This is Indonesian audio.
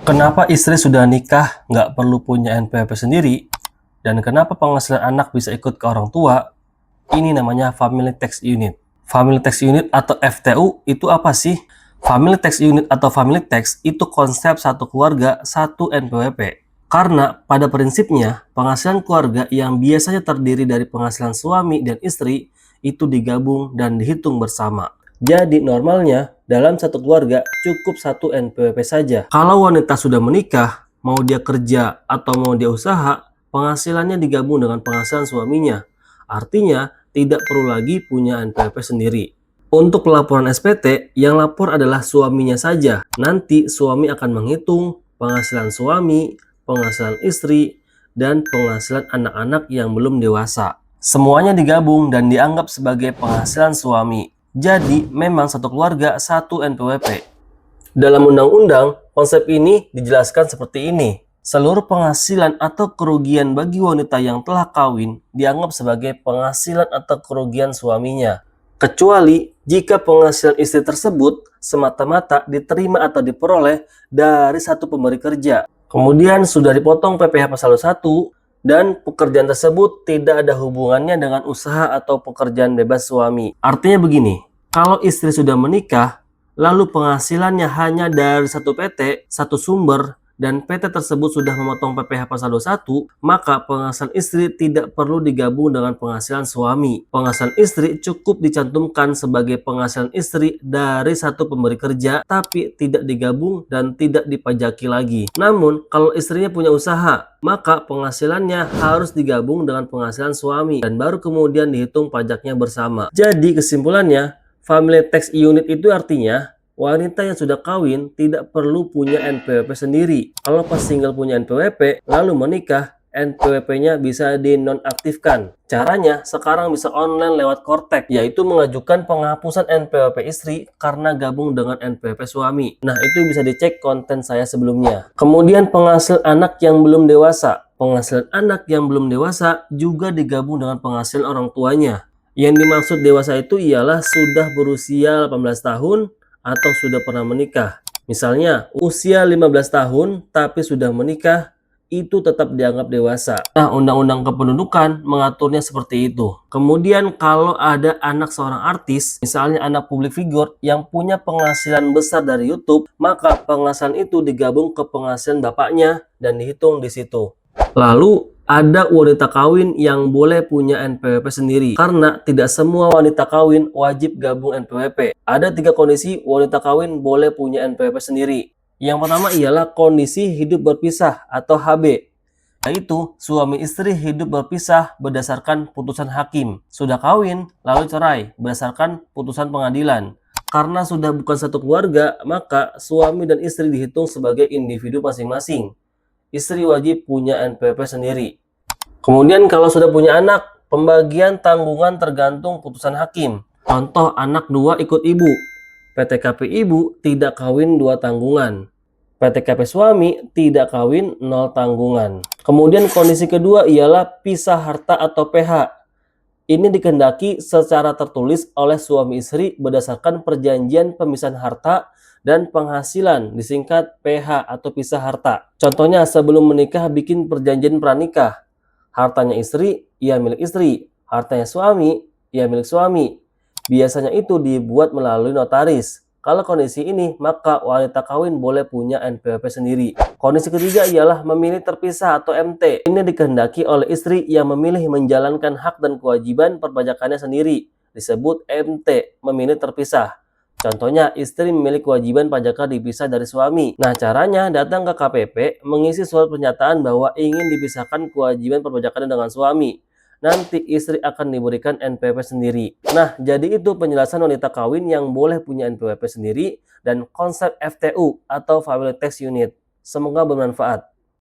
Kenapa istri sudah nikah nggak perlu punya NPWP sendiri? Dan kenapa penghasilan anak bisa ikut ke orang tua? Ini namanya Family Tax Unit. Family Tax Unit atau FTU itu apa sih? Family Tax Unit atau Family Tax itu konsep satu keluarga, satu NPWP. Karena pada prinsipnya, penghasilan keluarga yang biasanya terdiri dari penghasilan suami dan istri itu digabung dan dihitung bersama. Jadi normalnya dalam satu keluarga cukup satu NPWP saja. Kalau wanita sudah menikah, mau dia kerja atau mau dia usaha, penghasilannya digabung dengan penghasilan suaminya. Artinya tidak perlu lagi punya NPWP sendiri. Untuk pelaporan SPT, yang lapor adalah suaminya saja. Nanti suami akan menghitung penghasilan suami, penghasilan istri, dan penghasilan anak-anak yang belum dewasa. Semuanya digabung dan dianggap sebagai penghasilan suami. Jadi, memang satu keluarga, satu NPWP. Dalam undang-undang, konsep ini dijelaskan seperti ini. Seluruh penghasilan atau kerugian bagi wanita yang telah kawin dianggap sebagai penghasilan atau kerugian suaminya. Kecuali jika penghasilan istri tersebut semata-mata diterima atau diperoleh dari satu pemberi kerja. Kemudian sudah dipotong PPh pasal 1 dan pekerjaan tersebut tidak ada hubungannya dengan usaha atau pekerjaan bebas suami. Artinya begini, kalau istri sudah menikah, lalu penghasilannya hanya dari satu PT, satu sumber, dan PT tersebut sudah memotong PPh pasal 21, maka penghasilan istri tidak perlu digabung dengan penghasilan suami. Penghasilan istri cukup dicantumkan sebagai penghasilan istri dari satu pemberi kerja, tapi tidak digabung dan tidak dipajaki lagi. Namun, kalau istrinya punya usaha, maka penghasilannya harus digabung dengan penghasilan suami dan baru kemudian dihitung pajaknya bersama. Jadi kesimpulannya, Family Tax Unit itu artinya wanita yang sudah kawin tidak perlu punya NPWP sendiri. Kalau pas single punya NPWP, lalu menikah, NPWP-nya bisa dinonaktifkan. Caranya sekarang bisa online lewat Kortek, yaitu mengajukan penghapusan NPWP istri karena gabung dengan NPWP suami. Nah, itu bisa dicek konten saya sebelumnya. Kemudian penghasilan anak yang belum dewasa. Penghasilan anak yang belum dewasa juga digabung dengan penghasilan orang tuanya. Yang dimaksud dewasa itu ialah sudah berusia 18 tahun atau sudah pernah menikah. Misalnya usia 15 tahun tapi sudah menikah, itu tetap dianggap dewasa. Nah, Undang-Undang Kependudukan mengaturnya seperti itu. Kemudian kalau ada anak seorang artis, misalnya anak publik figur yang punya penghasilan besar dari YouTube, maka penghasilan itu digabung ke penghasilan bapaknya dan dihitung di situ. Lalu ada wanita kawin yang boleh punya NPWP sendiri karena tidak semua wanita kawin wajib gabung NPWP. Ada 3 kondisi wanita kawin boleh punya NPWP sendiri. Yang pertama ialah kondisi hidup berpisah atau HB, yaitu suami istri hidup berpisah berdasarkan putusan hakim. Sudah kawin lalu cerai berdasarkan putusan pengadilan. Karena sudah bukan satu keluarga, maka suami dan istri dihitung sebagai individu masing-masing. Istri wajib punya NPWP sendiri. Kemudian kalau sudah punya anak, pembagian tanggungan tergantung putusan hakim. Contoh, anak 2 ikut ibu. PTKP ibu tidak kawin 2 tanggungan. PTKP suami tidak kawin 0 tanggungan. Kemudian kondisi kedua ialah pisah harta atau PH. Ini dikehendaki secara tertulis oleh suami istri berdasarkan perjanjian pemisahan harta dan penghasilan, disingkat PH atau pisah harta. Contohnya sebelum menikah bikin perjanjian pranikah. Hartanya istri, ia milik istri. Hartanya suami, ia milik suami. Biasanya itu dibuat melalui notaris. Kalau kondisi ini, maka wanita kawin boleh punya NPWP sendiri. Kondisi ketiga ialah memilih terpisah atau MT. Ini dikehendaki oleh istri yang memilih menjalankan hak dan kewajiban perpajakannya sendiri. Disebut MT, memilih terpisah. Contohnya, istri memiliki kewajiban pajaknya dipisah dari suami. Nah, caranya datang ke KPP, mengisi surat pernyataan bahwa ingin dipisahkan kewajiban perpajakannya dengan suami. Nanti istri akan diberikan NPWP sendiri. Nah, jadi itu penjelasan wanita kawin yang boleh punya NPWP sendiri dan konsep FTU atau Family Tax Unit. Semoga bermanfaat.